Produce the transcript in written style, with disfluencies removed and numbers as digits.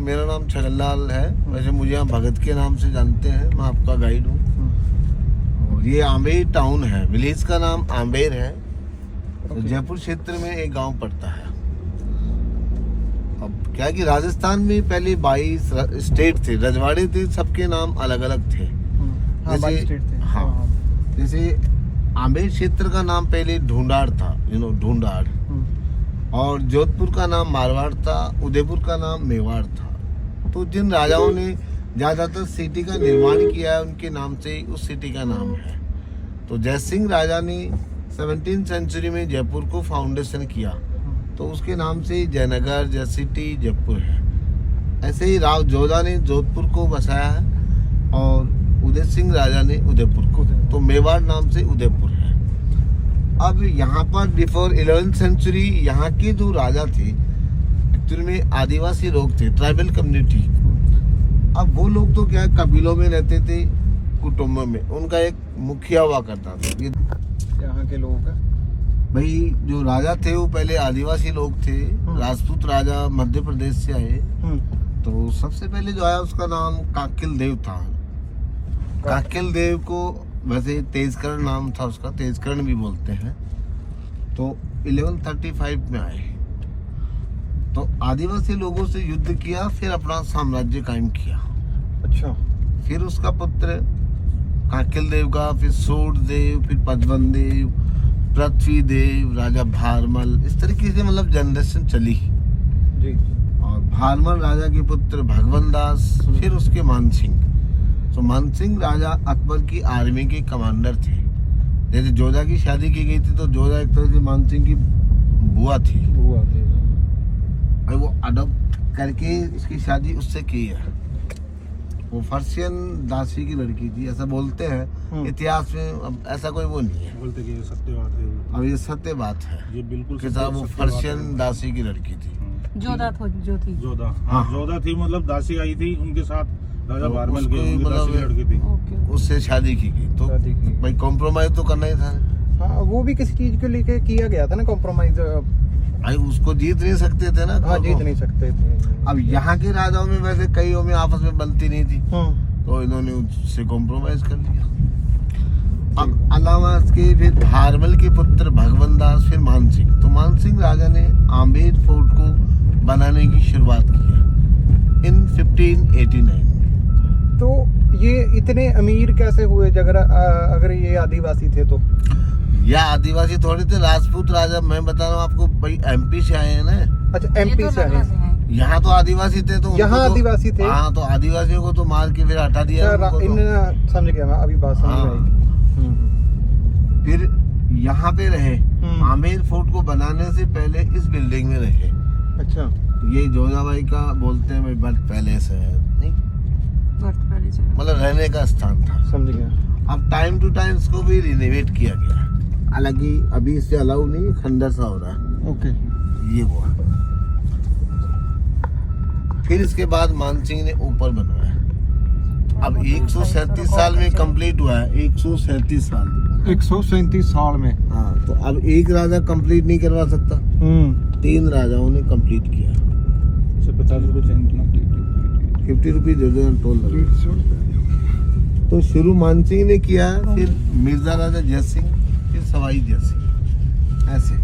मेरा नाम छगनलाल है। वैसे मुझे यहाँ भगत के नाम से जानते हैं। मैं आपका गाइड हूँ। और ये आम्बेर टाउन है। विलेज का नाम आम्बेर है। तो जयपुर क्षेत्र में एक गांव पड़ता है। अब क्या कि राजस्थान में पहले 22 स्टेट थे, रजवाड़े थे, सबके नाम अलग अलग थे। जैसे आम्बेर क्षेत्र का नाम पहले ढूंढाड़ था, ढूंढाड़। और जोधपुर का नाम मारवाड़ था, उदयपुर का नाम मेवाड़ था। तो जिन राजाओं ने ज्यादातर सिटी का निर्माण किया है, उनके नाम से उस सिटी का नाम है। तो जयसिंह राजा ने 17वीं सेंचुरी में जयपुर को फाउंडेशन किया, तो उसके नाम से जयनगर, जय सिटी, जयपुर है। ऐसे ही राव जोधा ने जोधपुर को बसाया है और उदय सिंह राजा ने उदयपुर को, तो मेवाड़ नाम से उदयपुर है। अब यहाँ पर बिफोर 11वीं सेंचुरी यहाँ के जो राजा थे एक्चुअली में आदिवासी लोग थे, ट्राइबल कम्युनिटी। अब वो लोग तो क्या कबीलों में रहते थे, कुटुंबों में। उनका एक मुखिया हुआ करता था। ये यहाँ के लोग भाई जो राजा थे वो पहले आदिवासी लोग थे। राजपूत राजा मध्य प्रदेश से आए। तो सबसे पहले जो आया उसका नाम काकिल देव था। काकिल देव को वैसे तेजकरण नाम था उसका, तेजकरण भी बोलते हैं। तो 1135 में आए। तो आदिवासी लोगों से युद्ध किया, फिर अपना साम्राज्य कायम किया। अच्छा। फिर उसका पुत्र काकिल देव का, फिर सूर देव, फिर पचवन देव, पृथ्वी देव, राजा भारमल, इस तरीके से मतलब जनरेशन चली जी। और भारमल राजा के पुत्र भगवन दास, फिर उसके मानसिंह। तो मानसिंह राजा अकबर की आर्मी के कमांडर थे। जैसे जोधा की शादी की गई थी, तो जोधा एक तरह से मानसिंह की बुआ थी। और वो अडॉप्ट करके इसकी शादी उससे की है। वो फर्शियन दासी की लड़की थी, ऐसा बोलते हैं इतिहास में। अब ऐसा कोई वो नहीं है, बोलते कि ये सत्य बात है। अब ये सत्य बात है, ये बिल्कुल कि साहब वो फर्शियन दासी की लड़की थी। जोधा थी, मतलब दासी आई थी उनके साथ, राजा भारमल की मतलब लड़की थी, उससे शादी की गई। तो भाई कॉम्प्रोमाइज तो करना ही था। हाँ, वो भी किसी चीज को लेके किया गया था ना कॉम्प्रोमाइज। भाई उसको जीत नहीं सकते थे ना। हाँ, जीत नहीं सकते थे। अब यहाँ के राजाओं में वैसे कईयों में आपस में बनती नहीं थी, तो इन्होंने उससे कॉम्प्रोमाइज कर लिया। अब अलावा इसके फिर भारमल के पुत्र भगवन दास, फिर मानसिंह। तो मानसिंह राजा ने आम्बेर फोर्ट को बनाने की शुरुआत की इन 1589। तो ये इतने अमीर कैसे हुए अगर ये आदिवासी थे तो? या आदिवासी थोड़े थे, राजपूत राजा। मैं बता रहा हूँ आपको भाई, एमपी से आए हैं ना। अच्छा, एमपी से आए। यहाँ तो आदिवासी थे, तो यहाँ आदिवासी थे। हाँ, तो आदिवासियों को तो मार के फिर हटा दिया। समझ गया मैं, अभी बात समझ आई। फिर यहाँ पे रहे। आमेर फोर्ट को बनाने से पहले इस बिल्डिंग में रहे। अच्छा। ये जोधाबाई का बोलते हैं भाई बर्थ पैलेस है, नहीं मतलब रहने का स्थान था। समझ गया। अब टाइम टू टाइम इसको भी रिनोवेट किया गया। हालांकि अभी इससे अलाउ नहीं, खंडर सा हो रहा है। ओके। ये हुआ। फिर इसके बाद मानसिंह ने ऊपर बनवाया। अब 137 साल में कंप्लीट हुआ है। 137 साल 137 साल में। हाँ, तो अब एक राजा कंप्लीट नहीं करवा सकता। 3 राजाओं ने कंप्लीट किया। 50 रुपए 50 रुपीज दे दो टोल। तो शुरू मानसिंह ने किया, फिर मिर्जा राजा जयसिंह, फिर सवाई जयसिंह, ऐसे।